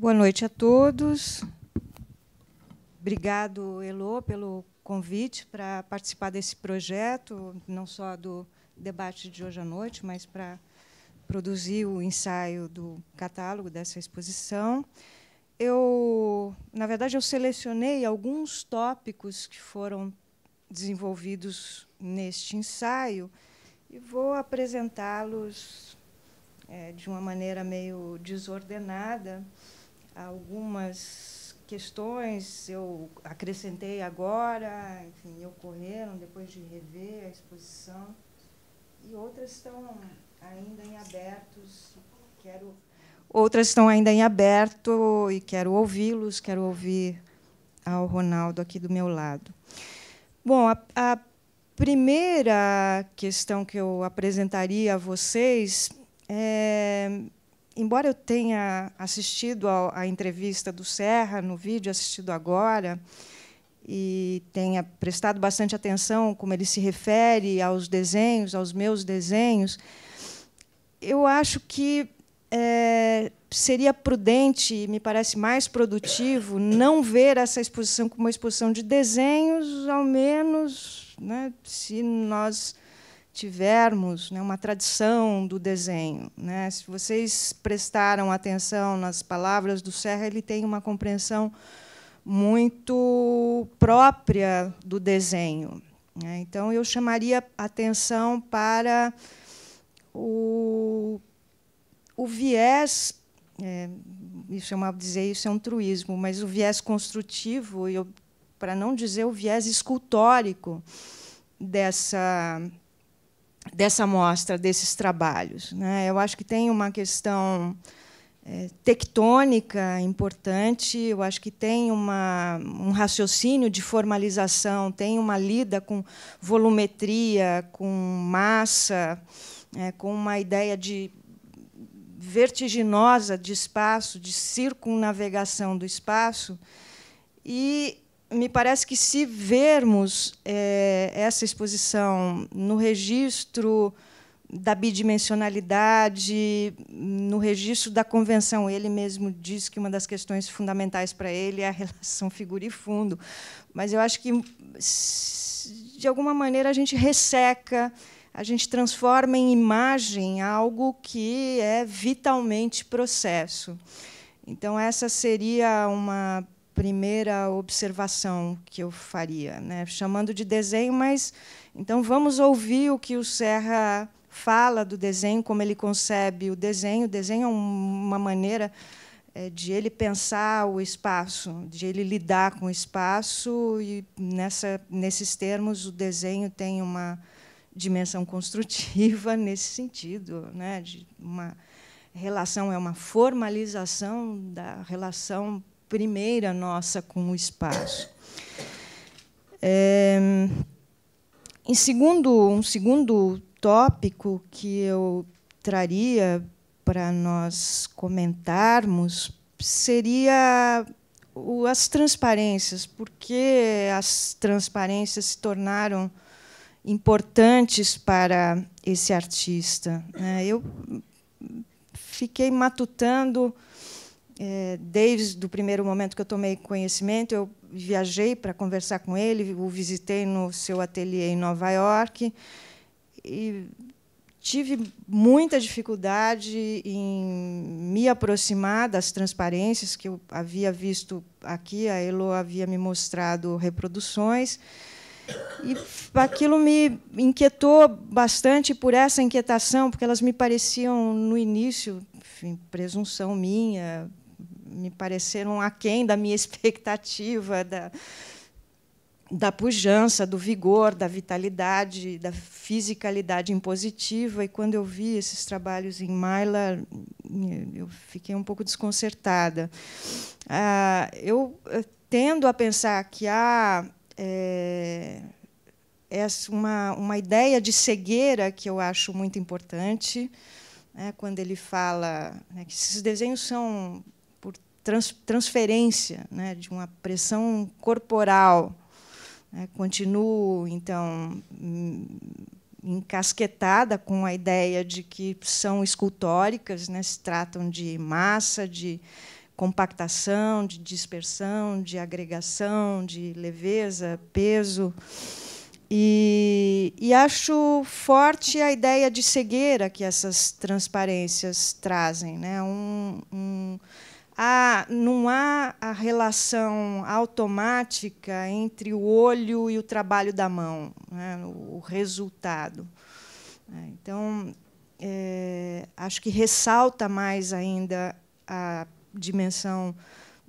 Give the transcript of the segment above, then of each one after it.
Boa noite a todos. Obrigado, Elô, pelo convite para participar desse projeto, não só do debate de hoje à noite, mas para produzir o ensaio do catálogo dessa exposição. Na verdade, eu selecionei alguns tópicos que foram desenvolvidos neste ensaio e vou apresentá-los de uma maneira meio desordenada. Algumas questões eu acrescentei agora, enfim, ocorreram depois de rever a exposição, e outras estão ainda em abertos. Outras estão ainda em aberto e quero ouvi-los, quero ouvir ao Ronaldo aqui do meu lado. Bom, a primeira questão que eu apresentaria a vocês embora eu tenha assistido à entrevista do Serra no vídeo, assistido agora, e tenha prestado bastante atenção como ele se refere aos desenhos, aos meus desenhos, eu acho que seria prudente, me parece mais produtivo, não ver essa exposição como uma exposição de desenhos, ao menos, né, se nós tivermos, né, uma tradição do desenho, né? Se vocês prestaram atenção nas palavras do Serra, ele tem uma compreensão muito própria do desenho, né? Então, eu chamaria atenção para o viés, isso é um truísmo, mas o viés construtivo, para não dizer o viés escultórico dessa mostra, desses trabalhos, né? Eu acho que tem uma questão tectônica importante, eu acho que tem um raciocínio de formalização, tem uma lida com volumetria, com massa, com uma ideia vertiginosa de espaço, de circunnavegação do espaço, e me parece que, se vermos essa exposição no registro da bidimensionalidade, no registro da convenção, ele mesmo diz que uma das questões fundamentais para ele é a relação figura e fundo, mas eu acho que, de alguma maneira, a gente resseca, a gente transforma em imagem algo que é vitalmente processo. Então, essa seria uma primeira observação que eu faria, né, chamando de desenho, mas então vamos ouvir o que o Serra fala do desenho, como ele concebe o desenho. O desenho é uma maneira de ele pensar o espaço, de ele lidar com o espaço, e nesses termos o desenho tem uma dimensão construtiva nesse sentido, né, de uma relação, é uma formalização da relação primeira nossa com o espaço. Um segundo tópico que eu traria para nós comentarmos seria as transparências, porque as transparências se tornaram importantes para esse artista. Eu fiquei matutando desde o primeiro momento que eu tomei conhecimento. Eu viajei para conversar com ele, o visitei no seu ateliê em Nova York e tive muita dificuldade em me aproximar das transparências que eu havia visto aqui. A Elô havia me mostrado reproduções, e aquilo me inquietou bastante. Por essa inquietação, porque elas me pareciam, no início, enfim, presunção minha, me pareceram aquém da minha expectativa, da pujança, do vigor, da vitalidade, da fisicalidade impositiva. E, quando eu vi esses trabalhos em Mylar, eu fiquei um pouco desconcertada. Eu tendo a pensar que há uma ideia de cegueira que eu acho muito importante, quando ele fala, que esses desenhos são por transferência, de uma pressão corporal. Continuo, então, encasquetada com a ideia de que são escultóricas, se tratam de massa, de compactação, de dispersão, de agregação, de leveza, peso. E acho forte a ideia de cegueira que essas transparências trazem, né? Não há a relação automática entre o olho e o trabalho da mão, né? O resultado. Então, acho que ressalta mais ainda a dimensão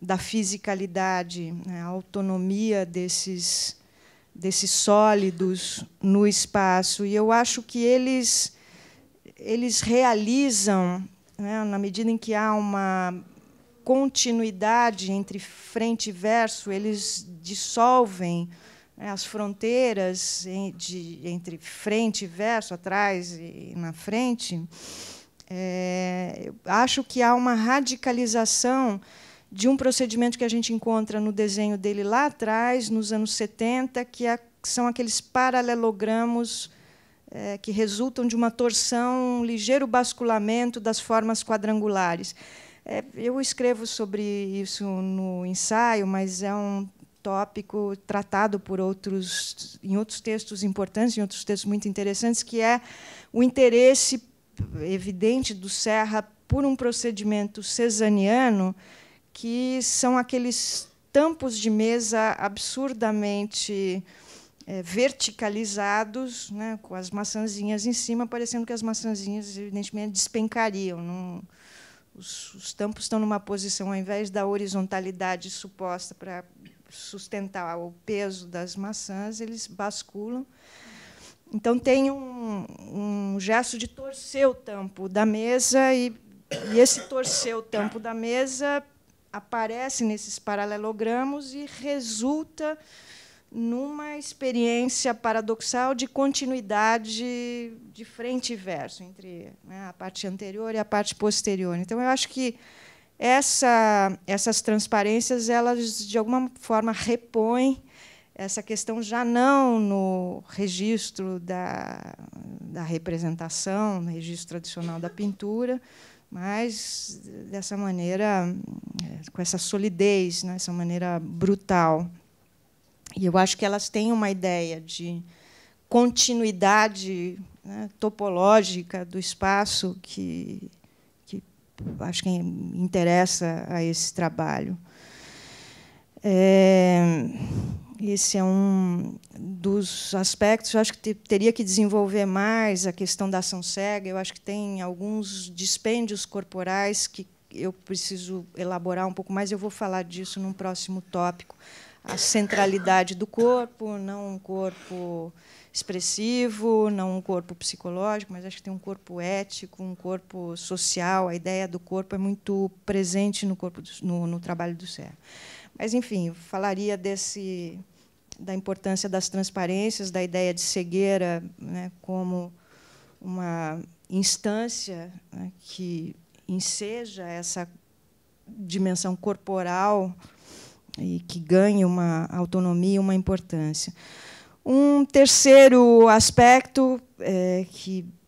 da fisicalidade, né? A autonomia desses sólidos no espaço. E eu acho que eles realizam, né, na medida em que há uma continuidade entre frente e verso, eles dissolvem, né, as fronteiras entre frente e verso, atrás e na frente. Eu acho que há uma radicalização de um procedimento que a gente encontra no desenho dele lá atrás, nos anos 70, que são aqueles paralelogramos que resultam de uma torção, um ligeiro basculamento das formas quadrangulares. Eu escrevo sobre isso no ensaio, mas é um tópico tratado em outros textos importantes, em outros textos muito interessantes, que é o interesse evidente do Serra por um procedimento cesaniano, que são aqueles tampos de mesa absurdamente verticalizados, né, com as maçãzinhas em cima, parecendo que as maçãzinhas, evidentemente, despencariam. Não, os tampos estão numa posição, ao invés da horizontalidade suposta para sustentar o peso das maçãs, eles basculam. Então, tem um gesto de torcer o tampo da mesa, e esse torcer o tampo da mesa aparece nesses paralelogramos e resulta numa experiência paradoxal de continuidade de frente e verso, entre, né, a parte anterior e a parte posterior. Então, eu acho que essas transparências, elas, de alguma forma, repõem essa questão já não no registro da representação, no registro tradicional da pintura, mas dessa maneira, com essa solidez, né, essa maneira brutal. E eu acho que elas têm uma ideia de continuidade, né, topológica do espaço que acho que interessa a esse trabalho. Esse é um dos aspectos. Eu acho que teria que desenvolver mais a questão da ação cega. Eu acho que tem alguns dispêndios corporais que eu preciso elaborar um pouco mais. Eu vou falar disso num próximo tópico. A centralidade do corpo, não um corpo expressivo, não um corpo psicológico, mas acho que tem um corpo ético, um corpo social. A ideia do corpo é muito presente no trabalho do Serra. Mas, enfim, eu falaria da importância das transparências, da ideia de cegueira, né, como uma instância, né, que enseja essa dimensão corporal e que ganhe uma autonomia, uma importância. Um terceiro aspecto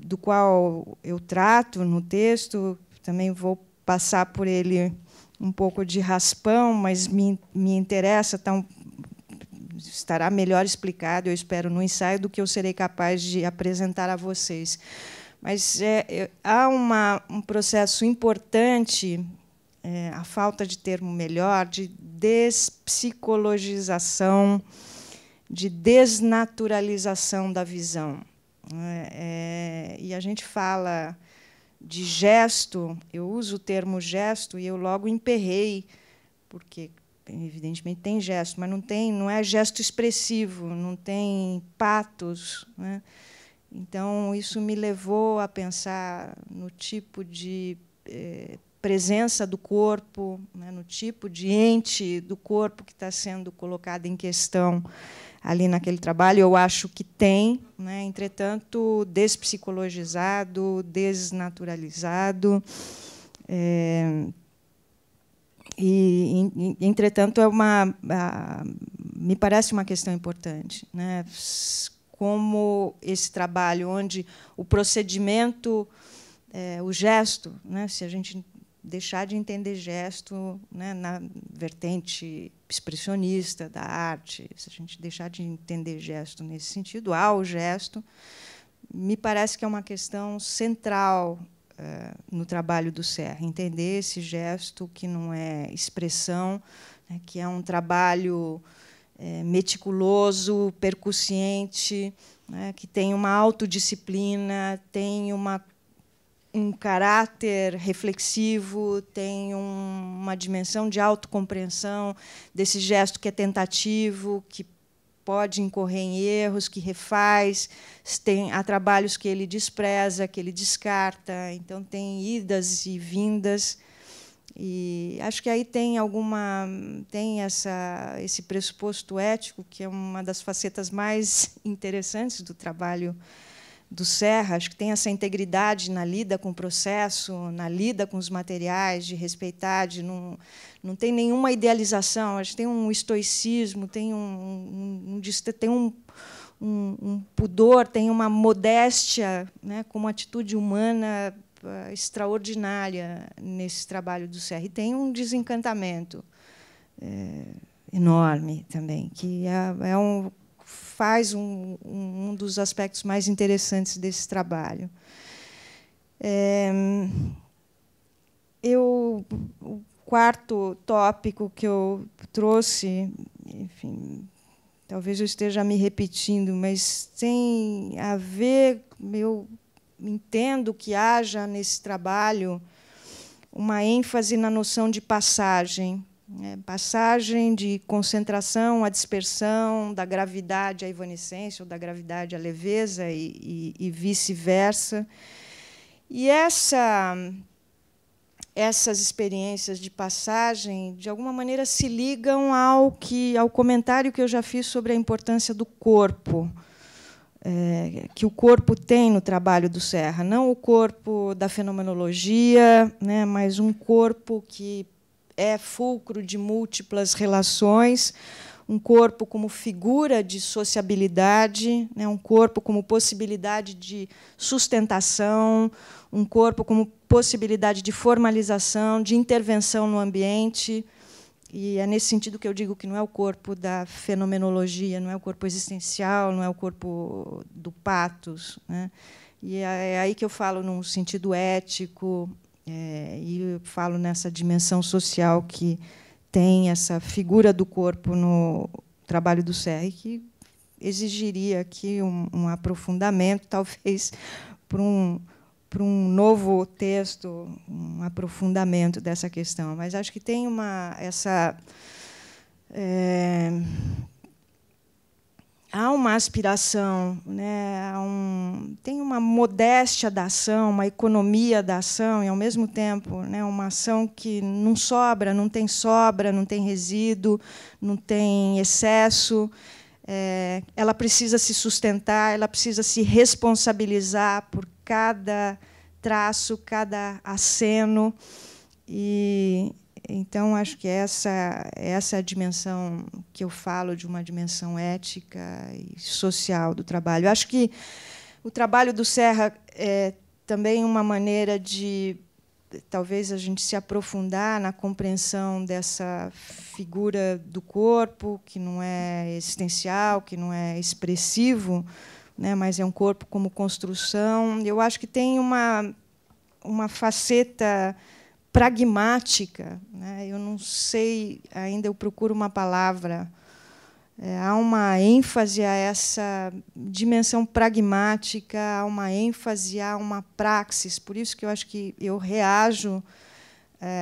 do qual eu trato no texto, também vou passar por ele um pouco de raspão, mas me interessa, estará melhor explicado, eu espero, no ensaio, do que eu serei capaz de apresentar a vocês. Mas há um processo importante, a falta de termo melhor, de despsicologização, de desnaturalização da visão. E a gente fala de gesto, eu uso o termo gesto e eu logo emperrei, porque, evidentemente, tem gesto, mas não é gesto expressivo, não tem patos, né? Então, isso me levou a pensar no tipo de presença do corpo, né, no tipo de ente do corpo que está sendo colocado em questão ali naquele trabalho. Eu acho que tem, né, entretanto, despsicologizado, desnaturalizado. Entretanto, me parece uma questão importante, né? Como esse trabalho, onde o procedimento, o gesto, né, se a gente deixar de entender gesto, né, na vertente expressionista da arte, se a gente deixar de entender gesto nesse sentido, o gesto, me parece que é uma questão central no trabalho do Serra, entender esse gesto que não é expressão, né, que é um trabalho meticuloso, percussiente, né, que tem uma autodisciplina, tem um caráter reflexivo, tem uma dimensão de autocompreensão desse gesto que é tentativo, que pode incorrer em erros, que refaz, há trabalhos que ele despreza, que ele descarta, então tem idas e vindas. E acho que aí tem esse pressuposto ético, que é uma das facetas mais interessantes do trabalho do Serra. Acho que tem essa integridade na lida com o processo, na lida com os materiais, de respeitar, de não tem nenhuma idealização. Acho que tem um estoicismo, tem um pudor, tem uma modéstia, né, como atitude humana extraordinária nesse trabalho do Serra. E tem um desencantamento enorme também, que faz um dos aspectos mais interessantes desse trabalho. O quarto tópico que eu trouxe, enfim, talvez eu esteja me repetindo, mas tem a ver, eu entendo que haja nesse trabalho uma ênfase na noção de passagem, passagem de concentração à dispersão, da gravidade à evanescência, ou da gravidade à leveza, e vice-versa. E essas experiências de passagem, de alguma maneira, se ligam ao comentário que eu já fiz sobre a importância do corpo, que o corpo tem no trabalho do Serra. Não o corpo da fenomenologia, né, mas um corpo que é fulcro de múltiplas relações, um corpo como figura de sociabilidade, né, um corpo como possibilidade de sustentação, um corpo como possibilidade de formalização, de intervenção no ambiente. E é nesse sentido que eu digo que não é o corpo da fenomenologia, não é o corpo existencial, não é o corpo do patos, né? E é aí que eu falo num sentido ético, e eu falo nessa dimensão social que tem essa figura do corpo no trabalho do Serra, que exigiria aqui um aprofundamento, talvez para um novo texto, um aprofundamento dessa questão. Mas acho que tem há uma aspiração, né, tem uma modéstia da ação, uma economia da ação, e, ao mesmo tempo, né, uma ação que não sobra, não tem resíduo, não tem excesso. Ela precisa se sustentar, ela precisa se responsabilizar por cada traço, cada aceno. E então acho que essa é a dimensão que eu falo, de uma dimensão ética e social do trabalho. Acho que o trabalho do Serra é também uma maneira de talvez a gente se aprofundar na compreensão dessa figura do corpo, que não é existencial, que não é expressivo, né, mas é um corpo como construção. Eu acho que tem uma faceta pragmática, né? Eu não sei ainda, eu procuro uma palavra. Há uma ênfase a essa dimensão pragmática, há uma ênfase a uma praxis. Por isso que eu acho que eu reajo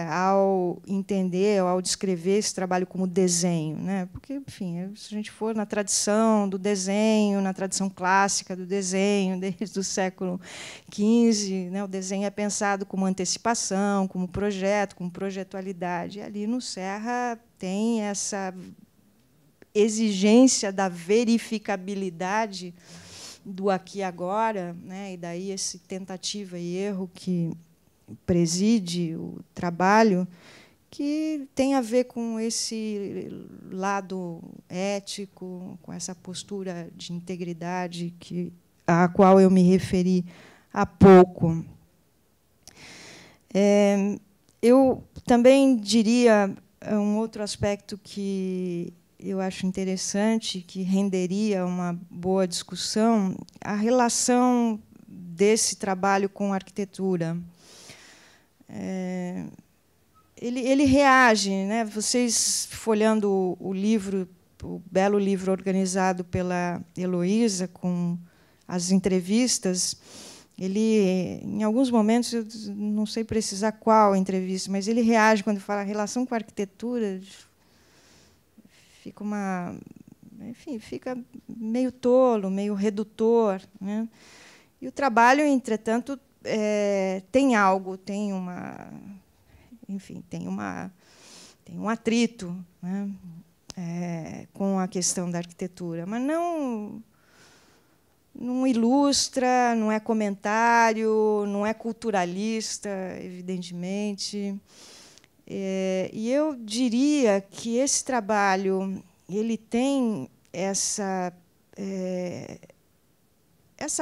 ao entender, ao descrever esse trabalho como desenho, né? Porque, enfim, se a gente for na tradição do desenho, na tradição clássica do desenho, desde o século XV, né, o desenho é pensado como antecipação, como projeto, como projetualidade. E ali no Serra tem essa exigência da verificabilidade do aqui e agora, né, e daí esse tentativa e erro que preside o trabalho, que tem a ver com esse lado ético, com essa postura de integridade à qual eu me referi há pouco. eu também diria um outro aspecto que eu acho interessante, que renderia uma boa discussão, a relação desse trabalho com a arquitetura. Ele reage, né? Vocês, folhando o livro, o belo livro organizado pela Heloísa, com as entrevistas, ele, em alguns momentos, eu não sei precisar qual entrevista, mas ele reage quando fala relação com a arquitetura, fica enfim, fica meio tolo, meio redutor, né? E o trabalho, entretanto, tem algo, tem enfim, tem um atrito, né, com a questão da arquitetura, mas não ilustra, não é comentário, não é culturalista, evidentemente. E eu diria que esse trabalho ele tem essa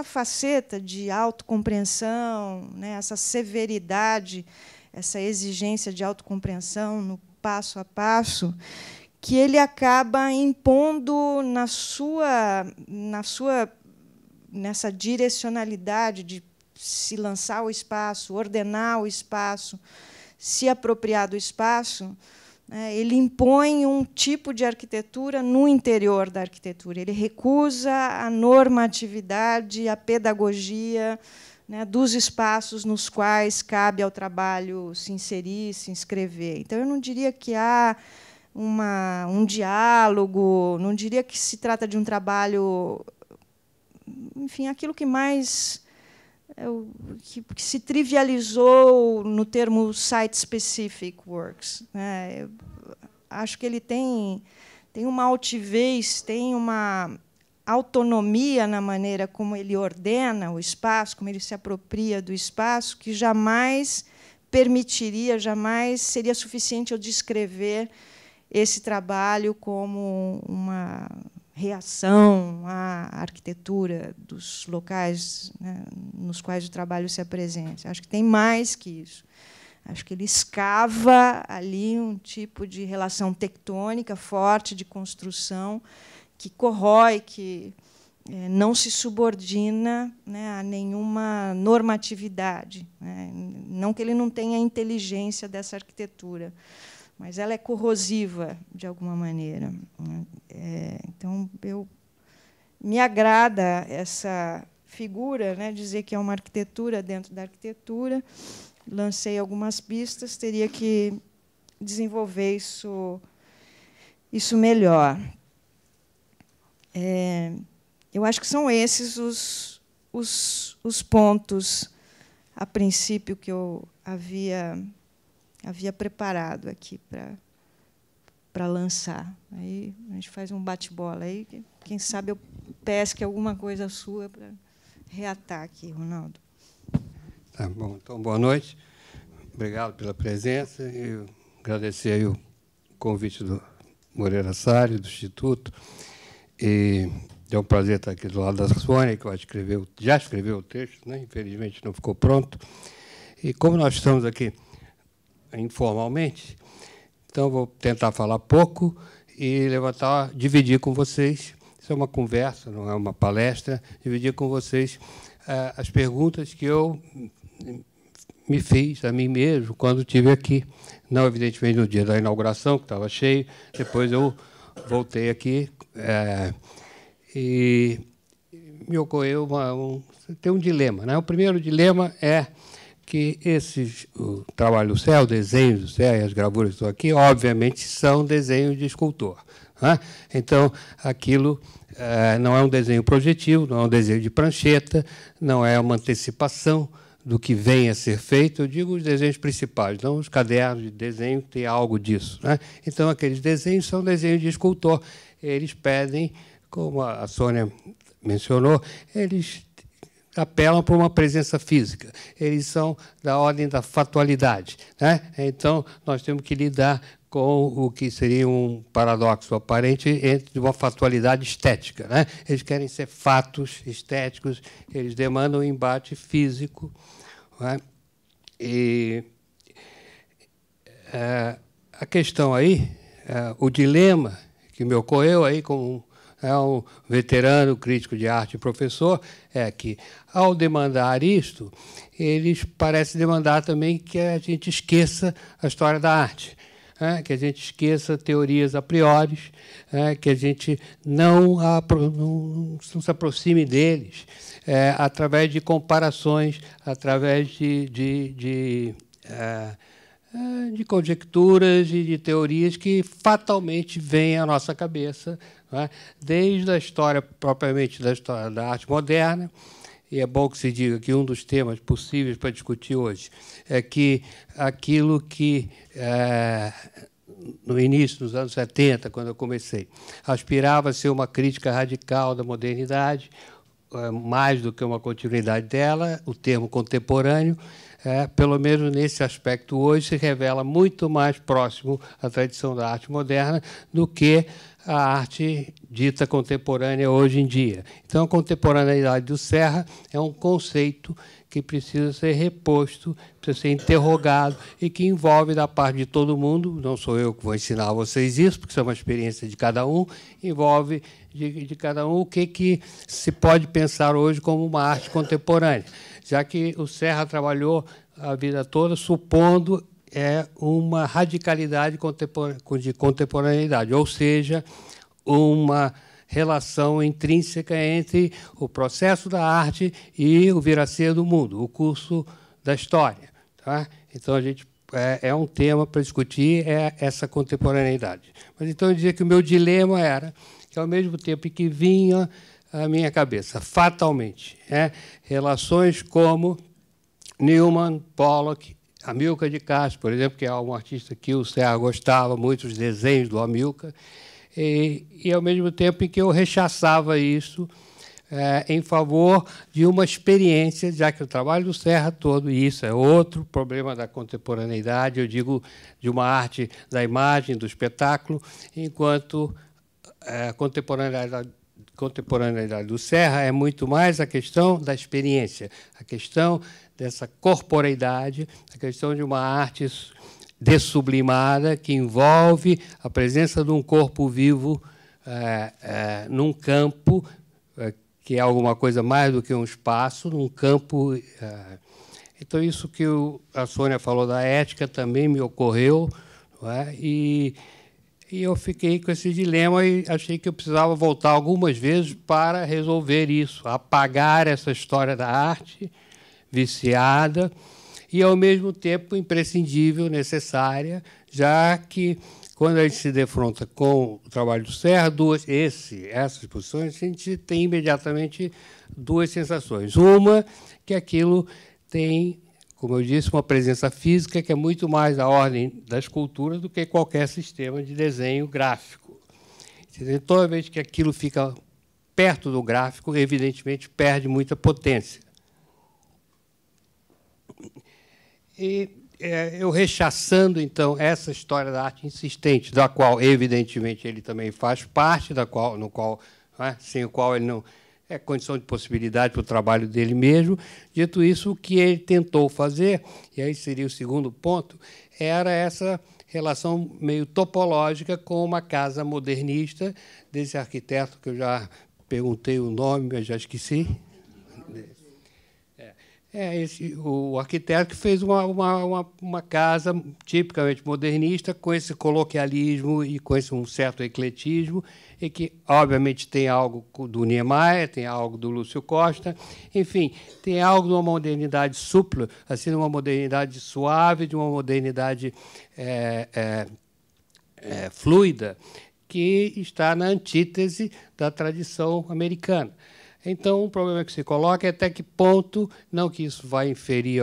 faceta de autocompreensão, né, essa severidade, essa exigência de autocompreensão no passo a passo, que ele acaba impondo nessa direcionalidade de se lançar ao espaço, ordenar o espaço, se apropriar do espaço, né, ele impõe um tipo de arquitetura no interior da arquitetura. Ele recusa a normatividade, a pedagogia, né, dos espaços nos quais cabe ao trabalho se inserir, se inscrever. Então, eu não diria que há um diálogo, não diria que se trata de um trabalho, enfim, aquilo que mais que se trivializou no termo site-specific works, né? Eu acho que ele tem uma altivez, tem uma autonomia na maneira como ele ordena o espaço, como ele se apropria do espaço, que jamais permitiria, jamais seria suficiente eu descrever esse trabalho como uma reação à arquitetura dos locais, né, nos quais o trabalho se apresenta. Acho que tem mais que isso. Acho que ele escava ali um tipo de relação tectônica forte de construção que corrói, que não se subordina, né, a nenhuma normatividade, né? Não que ele não tenha a inteligência dessa arquitetura, mas ela é corrosiva, de alguma maneira. Então, me agrada essa figura, né, dizer que é uma arquitetura dentro da arquitetura. Lancei algumas pistas, teria que desenvolver isso melhor. Eu acho que são esses os pontos, a princípio, que eu havia preparado aqui para lançar. Aí a gente faz um bate-bola aí, quem sabe eu pesque alguma coisa sua para reatar aqui, Ronaldo. Tá bom, então boa noite. Obrigado pela presença. Eu agradecer aí o convite do Moreira Salles, do Instituto. E é um prazer estar aqui do lado da Sônia, que já escreveu o texto, né? Infelizmente não ficou pronto. E como nós estamos aqui informalmente, então vou tentar falar pouco e dividir com vocês. Isso é uma conversa, não é uma palestra. Dividir com vocês as perguntas que eu me fiz a mim mesmo quando estive aqui. Não, evidentemente, no dia da inauguração, que estava cheio. Depois eu voltei aqui e me ocorreu tem um dilema, né? O primeiro dilema é que o trabalho do céu, o desenho do céu e as gravuras que estão aqui, obviamente, são desenhos de escultor, né? Então, aquilo não é um desenho projetivo, não é um desenho de prancheta, não é uma antecipação do que vem a ser feito. Eu digo os desenhos principais, não os cadernos de desenho, tem algo disso, né? Então, aqueles desenhos são desenhos de escultor. Eles pedem, como a Sônia mencionou, eles apelam para uma presença física. Eles são da ordem da fatualidade, né? Então, nós temos que lidar com o que seria um paradoxo aparente entre uma fatualidade estética, né? Eles querem ser fatos estéticos, eles demandam um embate físico, né? a questão aí, o dilema que me ocorreu aí como um veterano crítico de arte e professor, é que, ao demandar isto, eles parecem demandar também que a gente esqueça a história da arte, que a gente esqueça teorias a priori, que a gente não se aproxime deles através de comparações, através de conjecturas e de teorias que fatalmente vêm à nossa cabeça, desde a história, propriamente da história da arte moderna. E é bom que se diga que um dos temas possíveis para discutir hoje é que aquilo que, no início dos anos 70, quando eu comecei, aspirava a ser uma crítica radical da modernidade, mais do que uma continuidade dela, o termo contemporâneo, pelo menos nesse aspecto hoje, se revela muito mais próximo à tradição da arte moderna do que a arte dita contemporânea hoje em dia. Então, a contemporaneidade do Serra é um conceito que precisa ser reposto, precisa ser interrogado e que envolve, da parte de todo mundo, não sou eu que vou ensinar a vocês isso, porque isso é uma experiência de cada um, envolve de cada um o que se pode pensar hoje como uma arte contemporânea, já que o Serra trabalhou a vida toda supondo uma radicalidade de contemporaneidade, ou seja, uma relação intrínseca entre o processo da arte e o vir a ser do mundo, o curso da história. Tá? Então, a gente é um tema para discutir essa contemporaneidade. Mas, então, eu dizia que o meu dilema era que, ao mesmo tempo que vinha à minha cabeça, fatalmente, relações como Newman, Pollock, Amilcar de Castro, por exemplo, que é um artista que o Serra gostava muito dos desenhos do Amilcar, e ao mesmo tempo em que eu rechaçava isso em favor de uma experiência, já que o trabalho do Serra todo, e isso é outro problema da contemporaneidade, eu digo de uma arte da imagem, do espetáculo, enquanto a contemporaneidade do Serra é muito mais a questão da experiência, a questão dessa corporeidade, a questão de uma arte dessublimada que envolve a presença de um corpo vivo num campo que é alguma coisa mais do que um espaço, num campo. Então, isso que a Sônia falou da ética também me ocorreu, e eu fiquei com esse dilema e achei que eu precisava voltar algumas vezes para resolver isso, apagar essa história da arte viciada e, ao mesmo tempo, imprescindível, necessária, já que, quando a gente se defronta com o trabalho do Serra, essas posições, a gente tem imediatamente duas sensações. Uma, que aquilo tem, como eu disse, uma presença física que é muito mais da ordem da escultura do que qualquer sistema de desenho gráfico. Toda vez que aquilo fica perto do gráfico, evidentemente, perde muita potência. E eu rechaçando, então, essa história da arte insistente, da qual, evidentemente, ele também faz parte, sem o qual ele não é condição de possibilidade para o trabalho dele mesmo. Dito isso, o que ele tentou fazer, e aí seria o segundo ponto, era essa relação meio topológica com uma casa modernista desse arquiteto, que eu já perguntei o nome, mas já esqueci. O arquiteto que fez uma casa tipicamente modernista, com esse coloquialismo e com um certo ecletismo, e que, obviamente, tem algo do Niemeyer, tem algo do Lúcio Costa, enfim, tem algo de uma modernidade supla, assim, de uma modernidade suave, de uma modernidade fluida, que está na antítese da tradição americana. Então, o problema que se coloca é até que ponto, não que isso vai inferir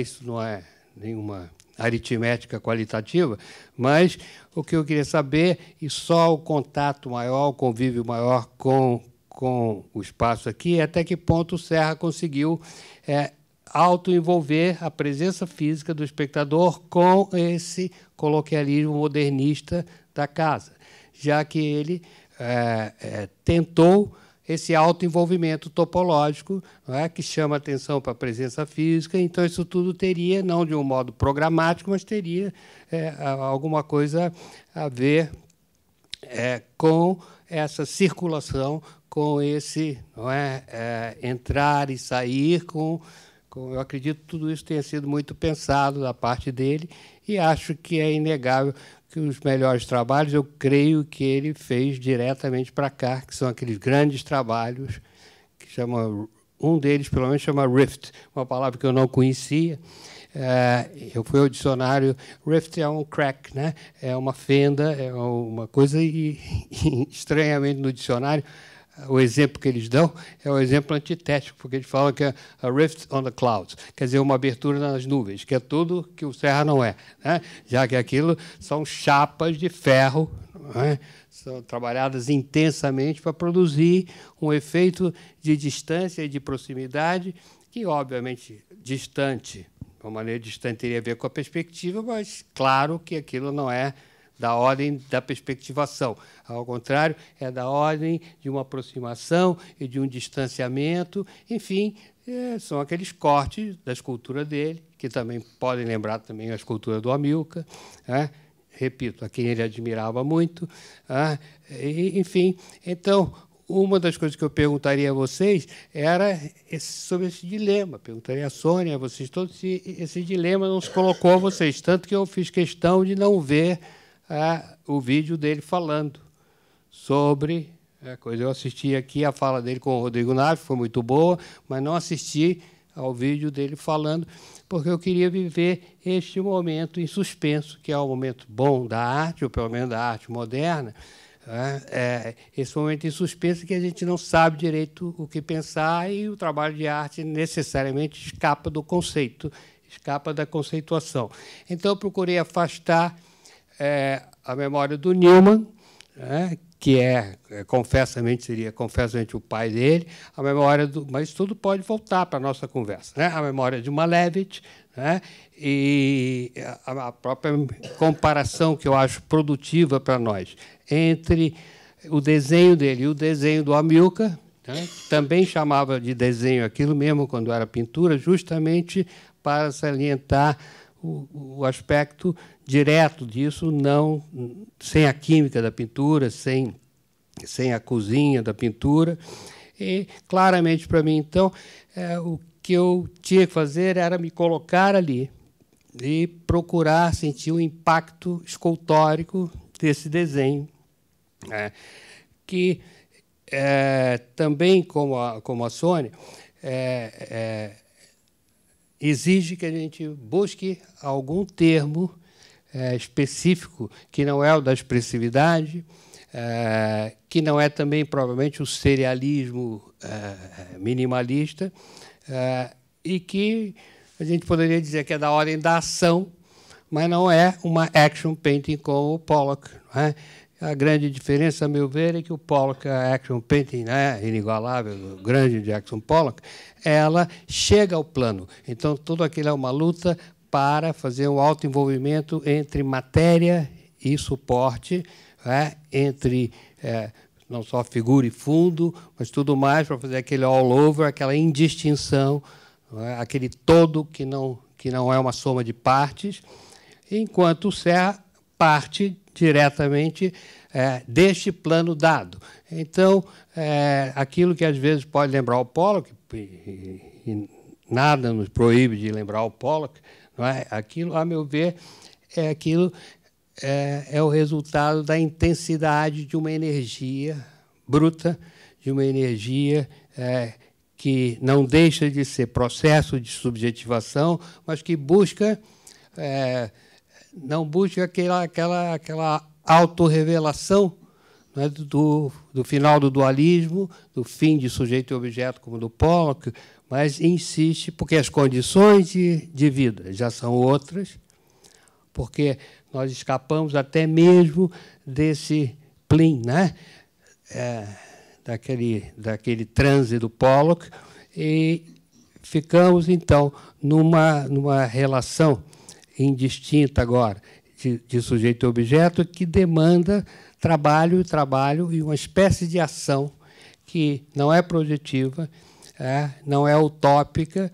isso não é nenhuma aritmética qualitativa, mas o que eu queria saber, e só o contato maior, o convívio maior com o espaço aqui, é até que ponto o Serra conseguiu autoenvolver a presença física do espectador com esse coloquialismo modernista da casa, já que ele tentou esse autoenvolvimento topológico, não é, que chama atenção para a presença física. Então, isso tudo teria, não de um modo programático, mas teria alguma coisa a ver com essa circulação, com esse, não é, entrar e sair, eu acredito que tudo isso tenha sido muito pensado da parte dele, e acho que é inegável que os melhores trabalhos, eu creio que ele fez diretamente para cá, que são aqueles grandes trabalhos, que chama, um deles, pelo menos, chama Rift, uma palavra que eu não conhecia. Eu fui ao dicionário. Rift é um crack, né? É uma fenda, é uma coisa, e estranhamente no dicionário o exemplo que eles dão é o exemplo antitético, porque eles falam que é a rift on the clouds, quer dizer, uma abertura nas nuvens, que é tudo que o Serra não é, né? Já que aquilo são chapas de ferro, não é? São trabalhadas intensamente para produzir um efeito de distância e de proximidade, que, obviamente, distante, de uma maneira distante teria a ver com a perspectiva, mas claro que aquilo não é da ordem da perspectivação. Ao contrário, é da ordem de uma aproximação e de um distanciamento. Enfim, são aqueles cortes da escultura dele, que também podem lembrar também a escultura do Amilcar, né? Repito, a quem ele admirava muito. Enfim, então, uma das coisas que eu perguntaria a vocês era sobre esse dilema. Perguntaria a Sônia, a vocês todos, se esse dilema não se colocou a vocês, tanto que eu fiz questão de não ver o vídeo dele falando sobre a coisa. Eu assisti aqui a fala dele com o Rodrigo Naves, foi muito boa, mas não assisti ao vídeo dele falando, porque eu queria viver este momento em suspenso, que é o momento bom da arte, ou pelo menos da arte moderna, esse momento em suspenso que a gente não sabe direito o que pensar, e o trabalho de arte necessariamente escapa do conceito, escapa da conceituação. Então, eu procurei afastar a memória do Newman, que seria confessamente o pai dele, a memória mas tudo pode voltar para a nossa conversa, né? A memória de Malevich, né? E a própria comparação que eu acho produtiva para nós entre o desenho dele e o desenho do Amilcar, né? Também chamava de desenho aquilo mesmo quando era pintura, justamente para salientar o aspecto direto disso, não sem a química da pintura, sem a cozinha da pintura. E, claramente, para mim, então, o que eu tinha que fazer era me colocar ali e procurar sentir o impacto escultórico desse desenho, que, também, como a Sônia, exige que a gente busque algum termo específico, que não é o da expressividade, que não é também, provavelmente, o serialismo minimalista, e que a gente poderia dizer que é da ordem da ação, mas não é uma action painting como o Pollock, não é? A grande diferença, a meu ver, é que o Pollock, a action painting, né, inigualável, o grande Jackson Pollock, ela chega ao plano. Então, tudo aquilo é uma luta para fazer um autoenvolvimento entre matéria e suporte, entre não só figura e fundo, mas tudo mais para fazer aquele all over, aquela indistinção, aquele todo que não é uma soma de partes, enquanto o Serra parte diretamente deste plano dado. Então, aquilo que às vezes pode lembrar o Pollock, e nada nos proíbe de lembrar o Pollock, não é? Aquilo, a meu ver, é o resultado da intensidade de uma energia bruta, de uma energia que não deixa de ser processo de subjetivação, mas que busca não busca aquela autorrevelação, né, do final do dualismo, do fim de sujeito e objeto, como do Pollock, mas insiste, porque as condições de vida já são outras, porque nós escapamos até mesmo desse plim, né, daquele transe do Pollock, e ficamos, então, numa relação indistinta agora de sujeito e objeto, que demanda trabalho e uma espécie de ação que não é projetiva, não é utópica.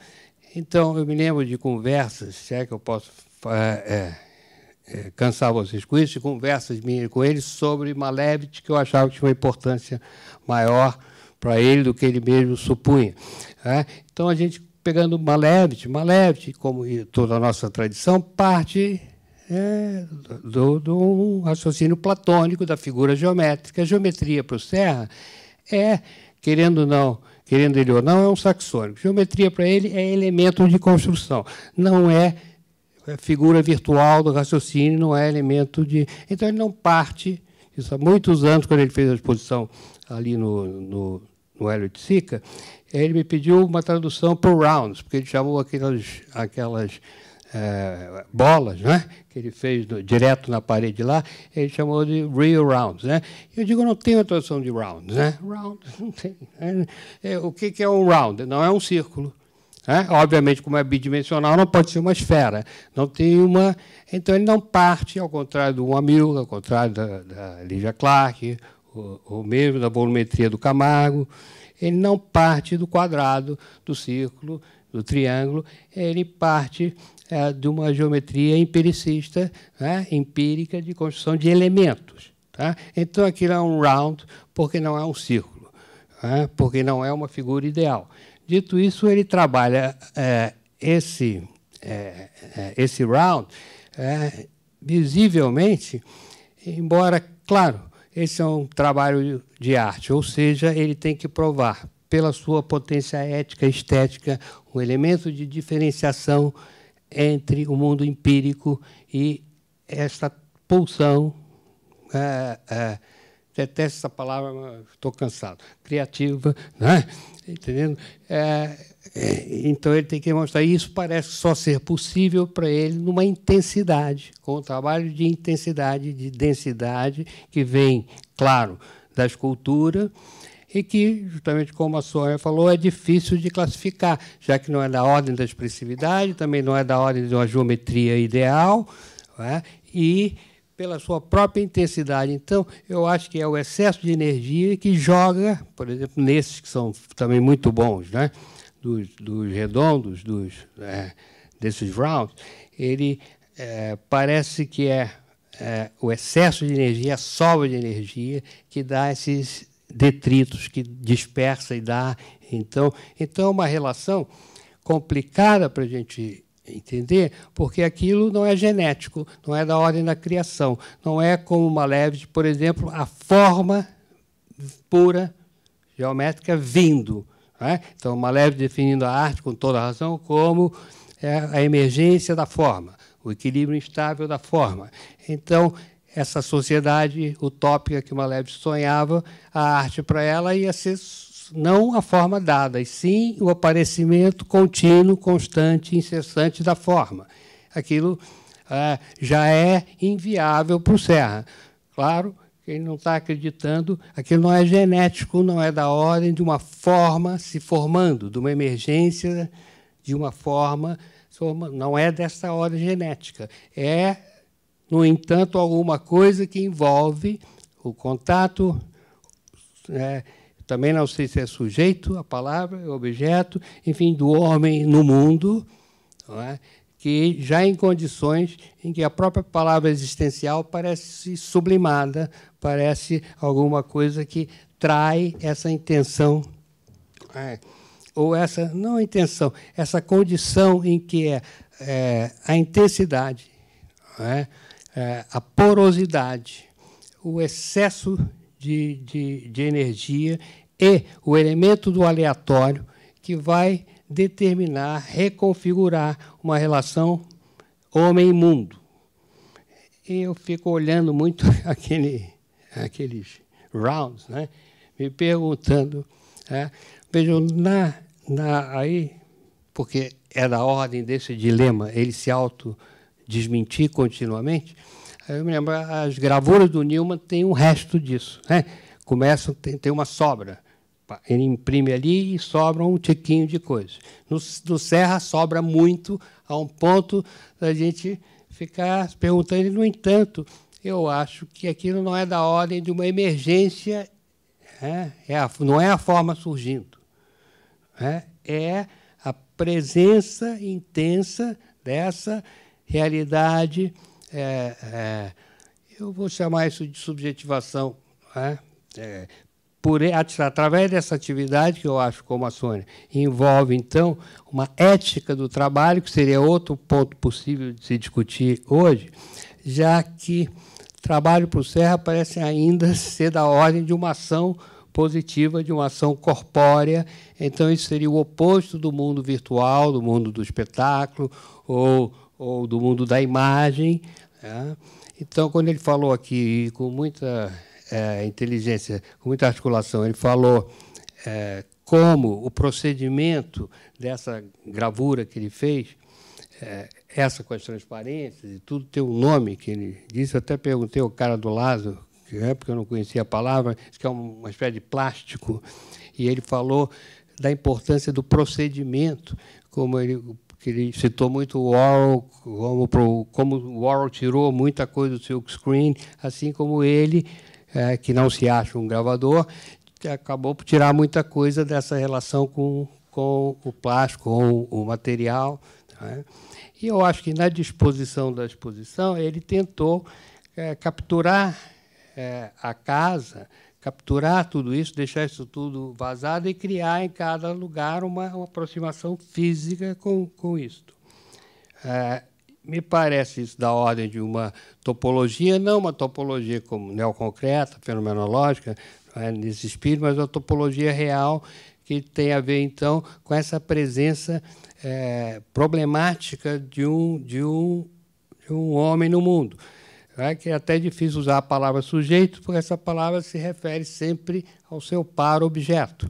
Então, eu me lembro de conversas, se é que eu posso cansar vocês com isso, de conversas minhas com ele sobre Malevich, que eu achava que tinha uma importância maior para ele do que ele mesmo supunha. Então, a gente, pegando Malevich, como toda a nossa tradição, parte do raciocínio platônico da figura geométrica. A geometria para o Serra querendo ele ou não, é um saxônico. Geometria para ele é elemento de construção, não é figura virtual do raciocínio, não é elemento de... Então, ele não parte, isso há muitos anos, quando ele fez a exposição ali no Hélio de Sica, ele me pediu uma tradução para o rounds, porque ele chamou aquelas bolas, né, que ele fez direto na parede lá, ele chamou de real rounds. Né? Eu digo, eu não tenho a tradução de rounds. Né? Rounds não tem. O que é um round? Não é um círculo. Obviamente, como é bidimensional, não pode ser uma esfera. Não tem uma... Então, ele não parte, ao contrário do Amilcar, ao contrário da Lívia Clark, ou mesmo da volumetria do Camargo, ele não parte do quadrado, do círculo, do triângulo, ele parte de uma geometria empiricista, empírica, de construção de elementos. Então, aquilo é um round, porque não é um círculo, porque não é uma figura ideal. Dito isso, ele trabalha esse round visivelmente, embora, claro, esse é um trabalho de arte, ou seja, ele tem que provar, pela sua potência ética e estética, um elemento de diferenciação entre o mundo empírico e esta pulsão, detesto essa palavra, mas estou cansado, criativa, né? Entendendo? Então, ele tem que mostrar. Isso parece só ser possível para ele numa intensidade, com um trabalho de intensidade, de densidade, que vem, claro, da escultura, e que, justamente como a Sônia falou, é difícil de classificar, já que não é da ordem da expressividade, também não é da ordem de uma geometria ideal, e pela sua própria intensidade. Então, eu acho que é o excesso de energia que joga, por exemplo, nesses que são também muito bons, né? dos redondos, desses rounds, ele parece que é o excesso de energia, a sobra de energia, que dá esses detritos, que dispersa e dá. Então é uma relação complicada para a gente entender, porque aquilo não é genético, não é da ordem da criação, não é como Malevich, por exemplo, a forma pura geométrica vindo. Então, Malevich definindo a arte, com toda a razão, como a emergência da forma, o equilíbrio instável da forma. Então, essa sociedade utópica que Malevich sonhava, a arte para ela ia ser não a forma dada, e sim o aparecimento contínuo, constante, incessante da forma. Aquilo já é inviável para o Serra. Claro, quem não está acreditando, aquilo não é genético, não é da ordem de uma forma se formando, de uma emergência de uma forma, não é dessa ordem genética. É, no entanto, alguma coisa que envolve o contato, também não sei se é sujeito, a palavra, objeto, enfim, do homem no mundo, não é? Que já em condições em que a própria palavra existencial parece sublimada, parece alguma coisa que trai essa intenção, ou essa, não a intenção, essa condição em que a intensidade, a porosidade, o excesso de energia e o elemento do aleatório que vai determinar, reconfigurar uma relação homem-mundo. E eu fico olhando muito aqueles rounds, né, me perguntando, vejam, aí, porque é da ordem desse dilema, ele se autodesmentir continuamente. Aí eu me lembro, as gravuras do Newman têm um resto disso. Começam, tem uma sobra. Ele imprime ali e sobra um tiquinho de coisa. No Serra sobra muito, a um ponto da gente ficar se perguntando. E, no entanto, eu acho que aquilo não é da ordem de uma emergência Não é a forma surgindo. É a presença intensa dessa realidade, eu vou chamar isso de subjetivação, através dessa atividade, que eu acho, como a Sônia, envolve, então, uma ética do trabalho, que seria outro ponto possível de se discutir hoje, já que trabalho para o Serra parece ainda ser da ordem de uma ação positiva, de uma ação corpórea. Então, isso seria o oposto do mundo virtual, do mundo do espetáculo, ou do mundo da imagem. Então, quando ele falou aqui, com muita inteligência, com muita articulação, ele falou como o procedimento dessa gravura que ele fez, essa com as transparências e tudo, tem um nome que ele disse. Eu até perguntei ao cara do Lázaro, porque eu não conhecia a palavra, que é uma espécie de plástico, e ele falou da importância do procedimento, que ele citou muito o Warhol, como o Warhol tirou muita coisa do silkscreen, assim como ele, que não se acha um gravador, acabou por tirar muita coisa dessa relação com o plástico, com o material. E eu acho que, na disposição da exposição, ele tentou capturar a casa, capturar tudo isso, deixar isso tudo vazado e criar em cada lugar uma aproximação física com isso. Me parece isso da ordem de uma topologia, não uma topologia como neoconcreta, fenomenológica, nesse espírito, mas uma topologia real que tem a ver, então, com essa presença problemática de um homem no mundo. Que é até difícil usar a palavra sujeito, porque essa palavra se refere sempre ao seu par objeto,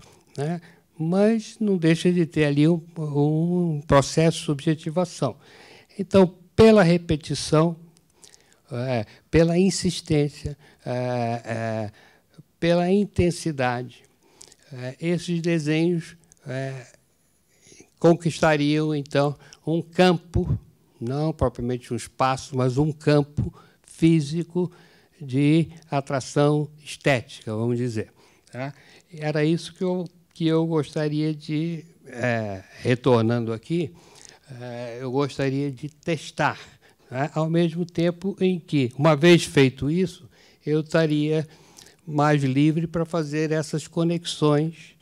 mas não deixa de ter ali um processo de subjetivação. Então, pela repetição, pela insistência, pela intensidade, esses desenhos conquistariam, então, um campo, não propriamente um espaço, mas um campo físico de atração estética, vamos dizer. Era isso que eu gostaria de, retornando aqui, eu gostaria de testar, ao mesmo tempo em que, uma vez feito isso, eu estaria mais livre para fazer essas conexões,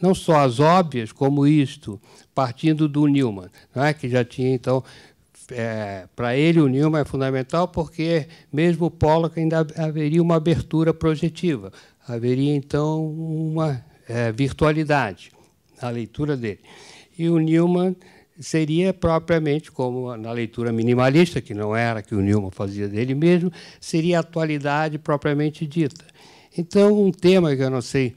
não só as óbvias, como isto, partindo do Newman, que já tinha, então, para ele, o Newman é fundamental, porque, mesmo o Pollock, ainda haveria uma abertura projetiva, haveria, então, uma virtualidade na leitura dele. E o Newman seria propriamente, como na leitura minimalista, que não era que o Newman fazia dele mesmo, seria a atualidade propriamente dita. Então, um tema que eu não sei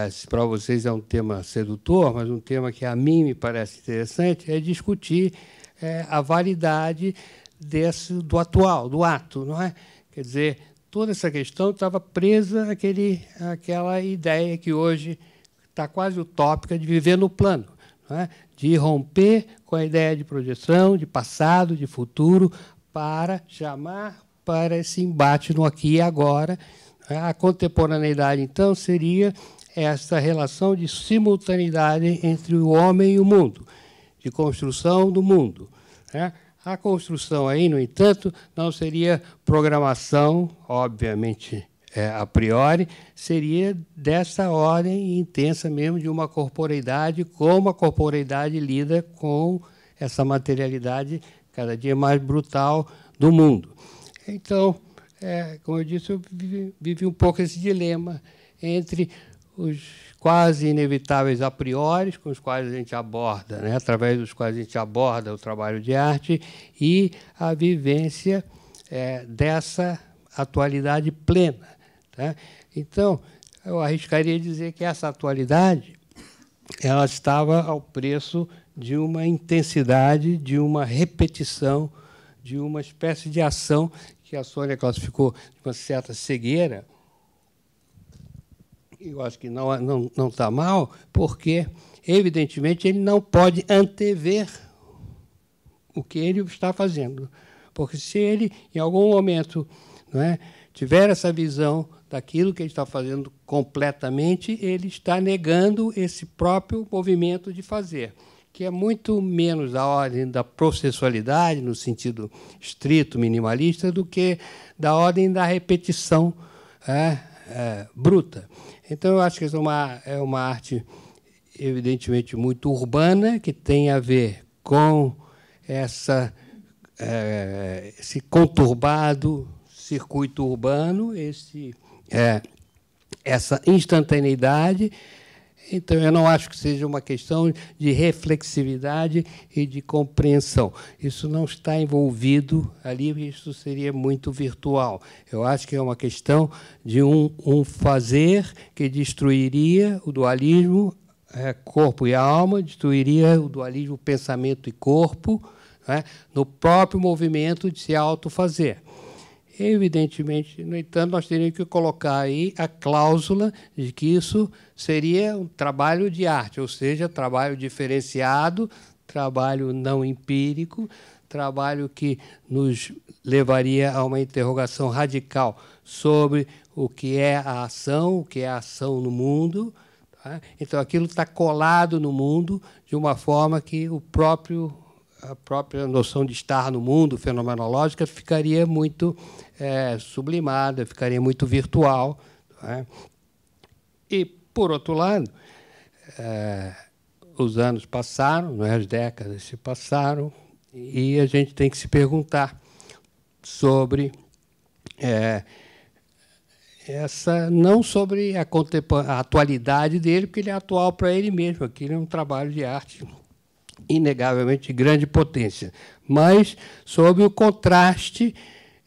se para vocês é um tema sedutor, mas um tema que a mim me parece interessante, é discutir a validade do atual, do ato, não é? Quer dizer, toda essa questão estava presa àquela ideia que hoje está quase utópica de viver no plano, não é? De romper com a ideia de projeção, de passado, de futuro, para chamar para esse embate no aqui e agora. A contemporaneidade, então, seria essa relação de simultaneidade entre o homem e o mundo, de construção do mundo. A construção aí, no entanto, não seria programação, obviamente, a priori, seria dessa ordem intensa mesmo de uma corporeidade, como a corporeidade lida com essa materialidade cada dia mais brutal do mundo. Então, como eu disse, eu vivi um pouco esse dilema entre os quase inevitáveis a priori, com os quais a gente aborda, através dos quais a gente aborda o trabalho de arte, e a vivência dessa atualidade plena. Então, eu arriscaria dizer que essa atualidade ela estava ao preço de uma intensidade, de uma repetição, de uma espécie de ação que a Sônia classificou de uma certa cegueira. Eu acho que não está mal, porque, evidentemente, ele não pode antever o que ele está fazendo. Porque se ele, em algum momento, tiver essa visão daquilo que ele está fazendo completamente, ele está negando esse próprio movimento de fazer, que é muito menos da ordem da processualidade, no sentido estrito, minimalista, do que da ordem da repetição bruta. Então, eu acho que essa é uma arte, evidentemente, muito urbana, que tem a ver com esse conturbado circuito urbano, essa instantaneidade. Então, eu não acho que seja uma questão de reflexividade e de compreensão. Isso não está envolvido ali, isso seria muito virtual. Eu acho que é uma questão de um fazer que destruiria o dualismo corpo e alma, destruiria o dualismo pensamento e corpo, no próprio movimento de se autofazer. Evidentemente, no entanto, nós teríamos que colocar aí a cláusula de que isso seria um trabalho de arte, ou seja, trabalho diferenciado, trabalho não empírico, trabalho que nos levaria a uma interrogação radical sobre o que é a ação no mundo. Tá? Então, aquilo está colado no mundo de uma forma que a própria noção de estar no mundo fenomenológica ficaria muito sublimada, ficaria muito virtual. Né? E, por outro lado, os anos passaram, as décadas se passaram, e a gente tem que se perguntar sobre não sobre a atualidade dele, porque ele é atual para ele mesmo, aquilo é um trabalho de arte inegavelmente de grande potência, mas sobre o contraste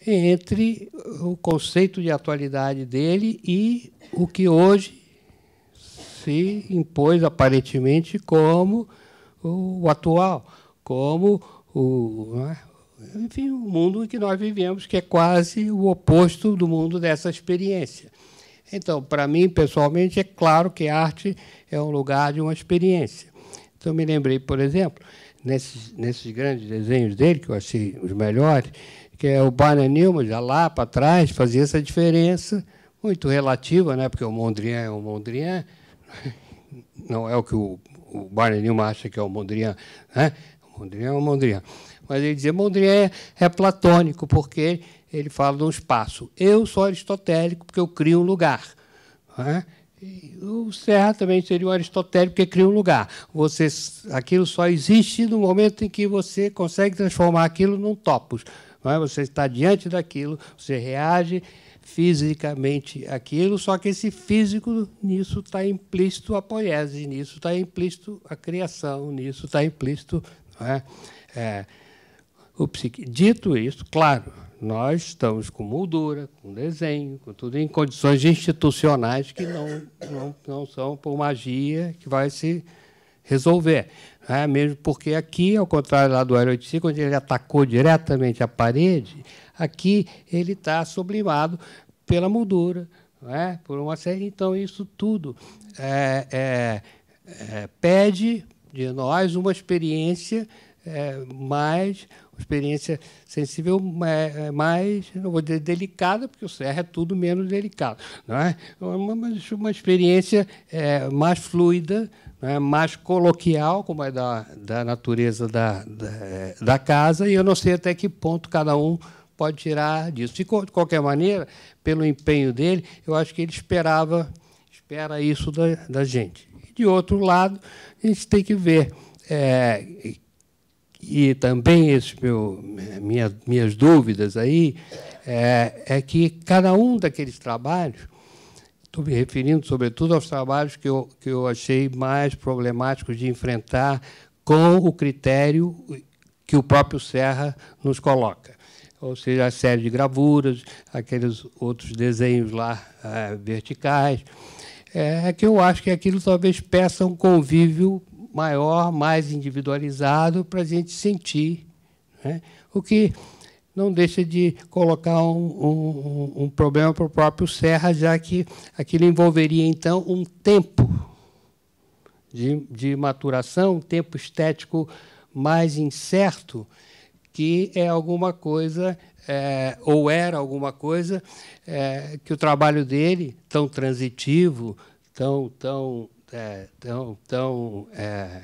entre o conceito de atualidade dele e o que hoje se impôs aparentemente como o atual, como enfim, o mundo em que nós vivemos, que é quase o oposto do mundo dessa experiência. Então, para mim, pessoalmente, é claro que a arte é um lugar de uma experiência. Então, eu me lembrei, por exemplo, nesses grandes desenhos dele, que eu achei os melhores, que é o Barney Newman, já lá para trás, fazia essa diferença muito relativa, né? Porque o Mondrian é o Mondrian, não é o que o Barney Newman acha que é o Mondrian, né? O Mondrian é o Mondrian. Mas ele dizia que Mondrian é platônico, porque ele fala de um espaço. Eu sou aristotélico, porque eu crio um lugar. Né? O Serra também seria um aristotélico, porque cria um lugar. Aquilo só existe no momento em que você consegue transformar aquilo num topos. Não é? Você está diante daquilo, você reage fisicamente àquilo, só que esse físico, nisso está implícito a poiese, nisso está implícito a criação, nisso está implícito... Não é? Dito isso, claro, nós estamos com moldura, com desenho, com tudo em condições institucionais que não são por magia que vai se resolver. Mesmo porque aqui, ao contrário lá do Hélio Oiticic, onde ele atacou diretamente a parede, aqui ele está sublimado pela moldura, por uma série. Então, isso tudo pede de nós uma experiência mais... uma experiência sensível, mais, não vou dizer delicada, porque o Serra é tudo menos delicado. Não é? Mas uma experiência mais fluida, mais coloquial, como é da natureza da casa, e eu não sei até que ponto cada um pode tirar disso. De qualquer maneira, pelo empenho dele, eu acho que ele espera isso da gente. E, de outro lado, a gente tem que ver... e também minhas dúvidas aí é que cada um daqueles trabalhos, estou me referindo sobretudo aos trabalhos que eu achei mais problemáticos de enfrentar com o critério que o próprio Serra nos coloca, ou seja, a série de gravuras, aqueles outros desenhos lá verticais, que eu acho que aquilo talvez peça um convívio maior, mais individualizado, para a gente sentir, né? O que não deixa de colocar um problema para o próprio Serra, já que aquilo envolveria, então, um tempo de maturação, um tempo estético mais incerto, que é alguma coisa, ou era alguma coisa, que o trabalho dele, tão transitivo,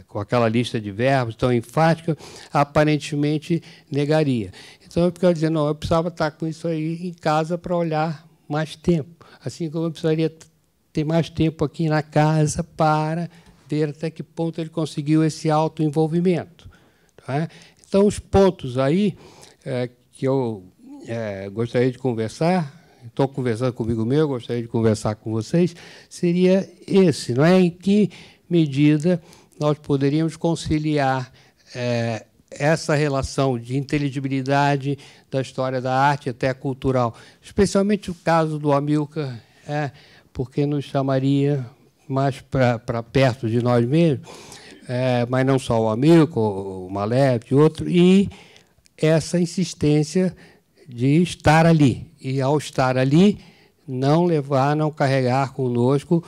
com aquela lista de verbos tão enfática, aparentemente negaria. Então, eu ficava dizendo, não, eu precisava estar com isso aí em casa para olhar mais tempo, assim como eu precisaria ter mais tempo aqui na casa para ver até que ponto ele conseguiu esse autoenvolvimento. Tá? Então, os pontos aí que eu gostaria de conversar, estou conversando comigo mesmo, gostaria de conversar com vocês, seria esse, não é? Em que medida nós poderíamos conciliar essa relação de inteligibilidade da história da arte até cultural, especialmente o caso do Amilcar, porque nos chamaria mais para perto de nós mesmos, mas não só o Amilcar, o Malevich e outro, e essa insistência de estar ali. E, ao estar ali, não carregar conosco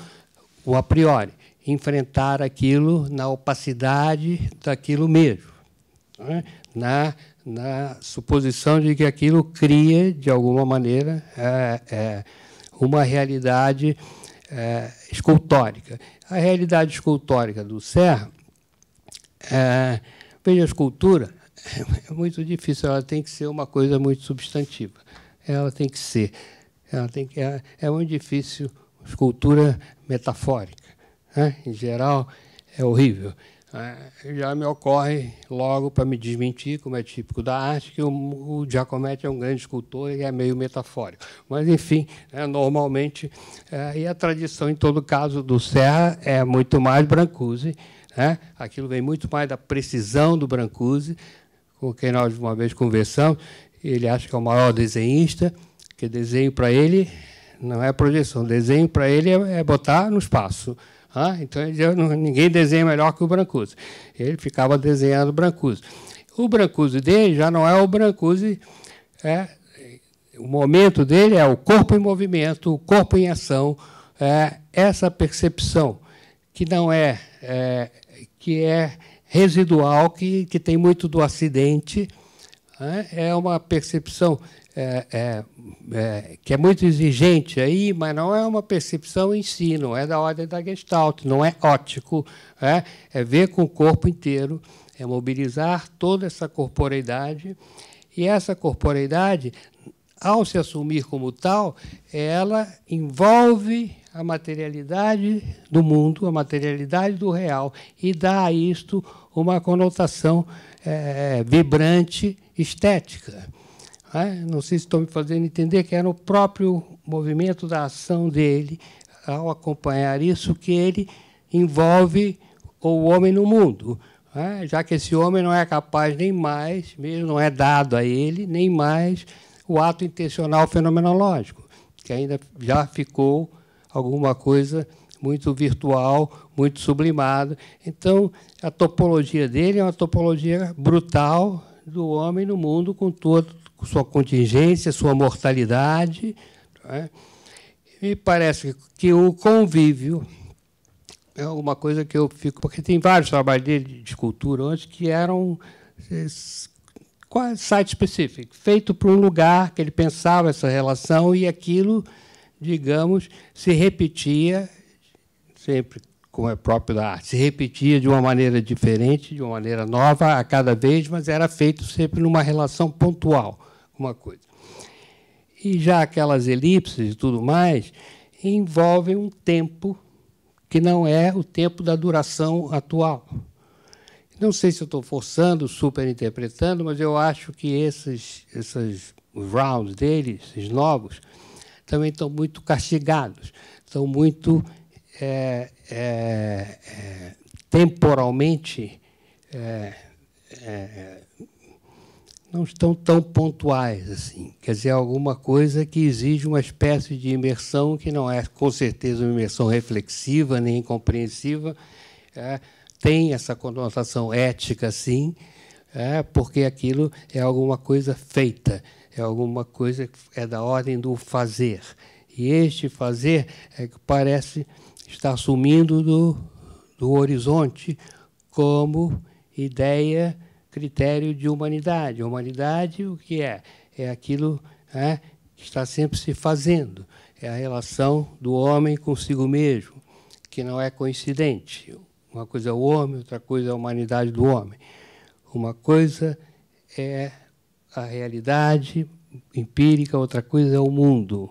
o a priori, enfrentar aquilo na opacidade daquilo mesmo, né? na suposição de que aquilo cria, de alguma maneira, uma realidade escultórica. A realidade escultórica do Serra, veja, a escultura é muito difícil, ela tem que ser uma coisa muito substantiva. Ela tem que ser. É muito difícil escultura metafórica, né? Em geral, é horrível. Já me ocorre, logo para me desmentir, como é típico da arte, que o Giacometti é um grande escultor e é meio metafórico. Mas, enfim, normalmente, e a tradição, em todo caso, do Serra é muito mais Brancusi. Aquilo vem muito mais da precisão do Brancusi, com quem nós uma vez conversamos. Ele acha que é o maior desenhista, que desenho para ele não é projeção, desenho para ele é botar no espaço. Então, ninguém desenha melhor que o Brancusi. Ele ficava desenhando o Brancusi. O Brancusi dele já não é o Brancusi, o momento dele é o corpo em movimento, o corpo em ação, essa percepção que não que é residual, que tem muito do acidente, é uma percepção que é muito exigente aí, mas não é uma percepção em si, não é da ordem da Gestalt, não é óptico, é ver com o corpo inteiro, é mobilizar toda essa corporeidade, e essa corporeidade, ao se assumir como tal, ela envolve a materialidade do mundo, a materialidade do real, e dá a isto uma conotação vibrante, estética. Não sei se estou me fazendo entender que é no próprio movimento da ação dele, ao acompanhar isso, que ele envolve o homem no mundo, já que esse homem não é capaz nem mais, mesmo não é dado a ele, nem mais o ato intencional fenomenológico, que ainda já ficou alguma coisa muito virtual, muito sublimada. Então, a topologia dele é uma topologia brutal do homem no mundo, com sua contingência, sua mortalidade. Me parece que o convívio é alguma coisa que eu fico... Porque tem vários trabalhos dele de escultura antes que eram quase site-specific, feito para um lugar que ele pensava essa relação, e aquilo, digamos, se repetia sempre, como é próprio da arte, se repetia de uma maneira diferente, de uma maneira nova a cada vez, mas era feito sempre numa relação pontual, uma coisa. E já aquelas elipses e tudo mais envolvem um tempo que não é o tempo da duração atual. Não sei se eu estou forçando, superinterpretando, mas eu acho que esses rounds deles, esses novos, também estão muito castigados, estão muito temporalmente não estão tão pontuais assim. Quer dizer, alguma coisa que exige uma espécie de imersão que não é, com certeza, uma imersão reflexiva nem compreensiva. Tem essa conotação ética, sim, porque aquilo é alguma coisa feita, é alguma coisa que é da ordem do fazer. E este fazer é que parece estar sumindo do horizonte como ideia critério de humanidade. A humanidade, o que é? É aquilo que está sempre se fazendo. É a relação do homem consigo mesmo, que não é coincidente. Uma coisa é o homem, outra coisa é a humanidade do homem. Uma coisa é a realidade empírica, outra coisa é o mundo.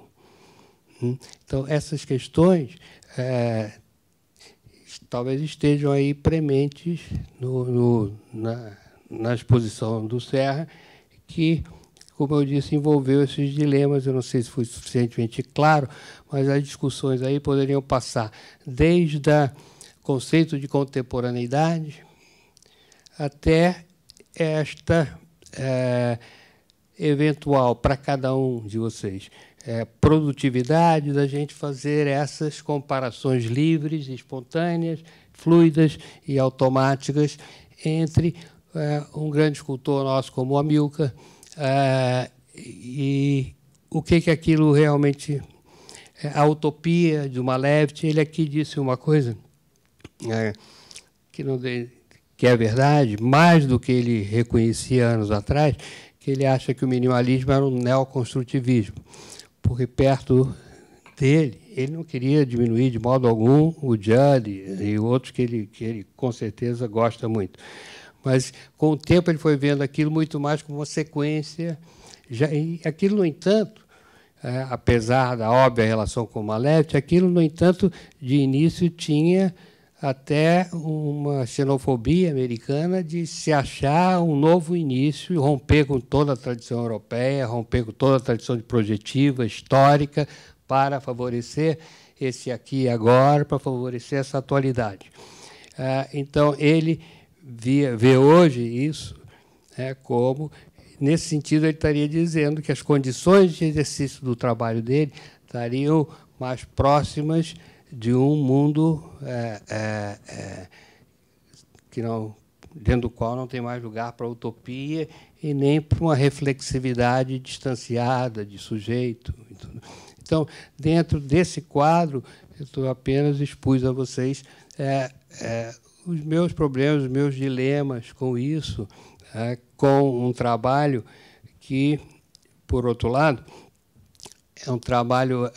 Então, essas questões talvez estejam aí prementes na exposição do Serra, que, como eu disse, envolveu esses dilemas. Eu não sei se foi suficientemente claro, mas as discussões aí poderiam passar desde o conceito de contemporaneidade até esta eventual, para cada um de vocês, produtividade da gente fazer essas comparações livres, espontâneas, fluidas e automáticas entre um grande escultor nosso como o Amilcar e o que aquilo realmente é. A utopia de Malevich. Ele aqui disse uma coisa que é verdade, mais do que ele reconhecia anos atrás, que ele acha que o minimalismo era um neoconstrutivismo, porque perto dele ele não queria diminuir de modo algum o Judd e outros que ele com certeza gosta muito. Mas, com o tempo, ele foi vendo aquilo muito mais como uma sequência. E aquilo, no entanto, apesar da óbvia relação com o Malevich, aquilo, no entanto, de início tinha até uma xenofobia americana de se achar um novo início e romper com toda a tradição europeia, romper com toda a tradição de projetiva, histórica, para favorecer esse aqui e agora, para favorecer essa atualidade. Então, ele vê hoje isso como, nesse sentido, ele estaria dizendo que as condições de exercício do trabalho dele estariam mais próximas de um mundo que não, dentro do qual não tem mais lugar para utopia e nem para uma reflexividade distanciada de sujeito. Então, dentro desse quadro, eu apenas expus a vocês os meus problemas, os meus dilemas com isso, com um trabalho que, por outro lado, é um trabalho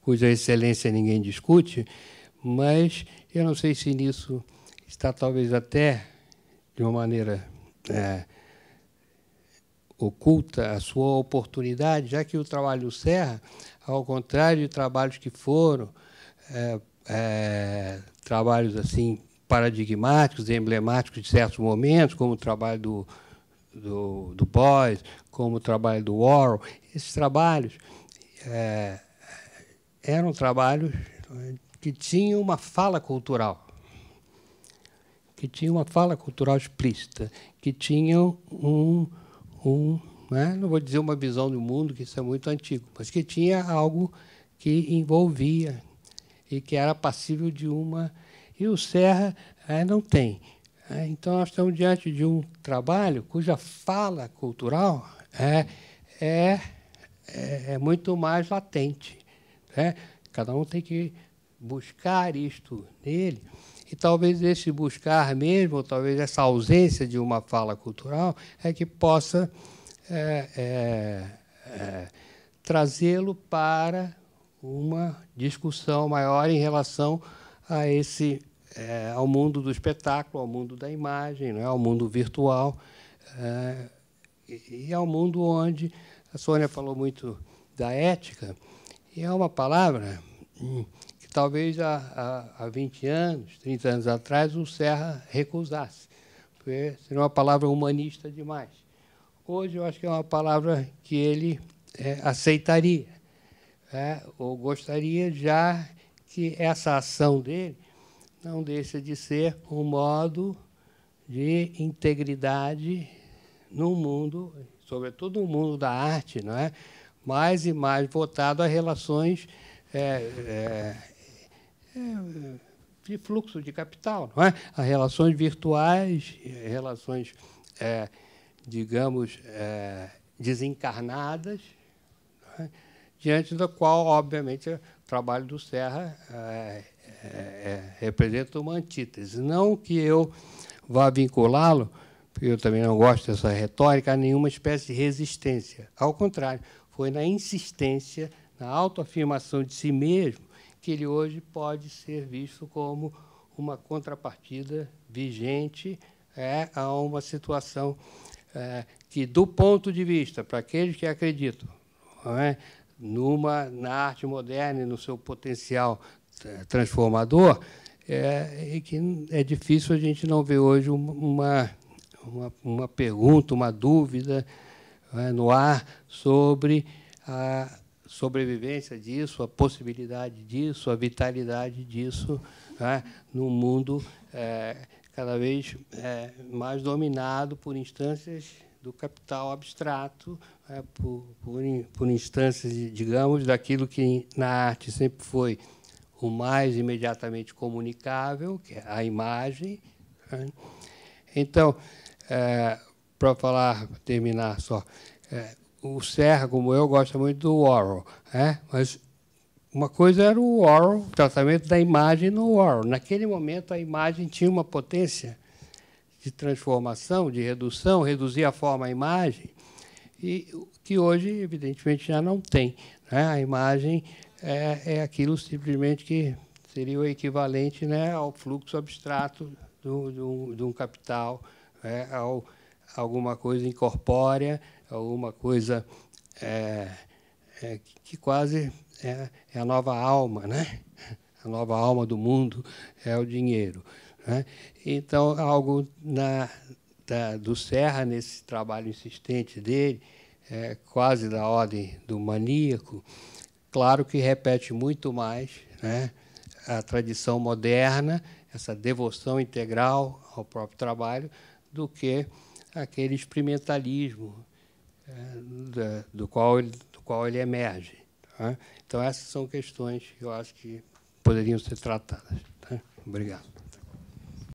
cuja excelência ninguém discute, mas eu não sei se nisso está talvez até, de uma maneira oculta, a sua oportunidade, já que o trabalho do Serra, ao contrário de trabalhos que foram trabalhos assim paradigmáticos, emblemáticos de certos momentos, como o trabalho do Beuys, como o trabalho do Warhol, esses trabalhos eram trabalhos que tinham uma fala cultural, explícita, que tinham não vou dizer uma visão do mundo, que isso é muito antigo, mas que tinha algo que envolvia e que era passível de uma... E o Serra não tem. Então, nós estamos diante de um trabalho cuja fala cultural é muito mais latente. Cada um tem que buscar isto nele, e talvez esse buscar mesmo, ou talvez essa ausência de uma fala cultural, que possa trazê-lo para uma discussão maior em relação a ao mundo do espetáculo, ao mundo da imagem, ao mundo virtual, e ao mundo onde a Sônia falou muito da ética, e é uma palavra que talvez há 20 anos, 30 anos atrás, o Serra recusasse, porque seria uma palavra humanista demais. Hoje, eu acho que é uma palavra que ele aceitaria, ou gostaria, já que essa ação dele não deixa de ser um modo de integridade no mundo, sobretudo no mundo da arte, não é? Mais e mais voltado a relações de fluxo de capital, não é? A relações virtuais, relações, digamos, desencarnadas, não é? Diante da qual, obviamente, o trabalho do Serra representa uma antítese. Não que eu vá vinculá-lo eu também não gosto dessa retórica, a nenhuma espécie de resistência. Ao contrário, foi na insistência, na autoafirmação de si mesmo, que ele hoje pode ser visto como uma contrapartida vigente a uma situação que, do ponto de vista, para aqueles que acreditam na arte moderna e no seu potencial transformador, e que é difícil a gente não ver hoje uma pergunta, uma dúvida no ar sobre a sobrevivência disso, a possibilidade disso, a vitalidade disso, num mundo cada vez mais dominado por instâncias do capital abstrato, por instâncias, digamos, daquilo que na arte sempre foi o mais imediatamente comunicável, que é a imagem. Então, para terminar só, o Serra, como eu, gosta muito do Warhol, mas uma coisa era o Warhol, o tratamento da imagem no Warhol. Naquele momento, a imagem tinha uma potência de transformação, de redução, reduzia a forma à imagem, e que hoje, evidentemente, já não tem. A imagem é aquilo simplesmente que seria o equivalente ao fluxo abstrato de um capital, alguma coisa incorpórea, alguma coisa que quase é a nova alma, a nova alma do mundo é o dinheiro. Então, algo do Serra, nesse trabalho insistente dele, quase da ordem do maníaco, claro que repete muito mais a tradição moderna, essa devoção integral ao próprio trabalho, do que aquele experimentalismo do qual ele emerge. Então, essas são questões que eu acho que poderiam ser tratadas. Obrigado.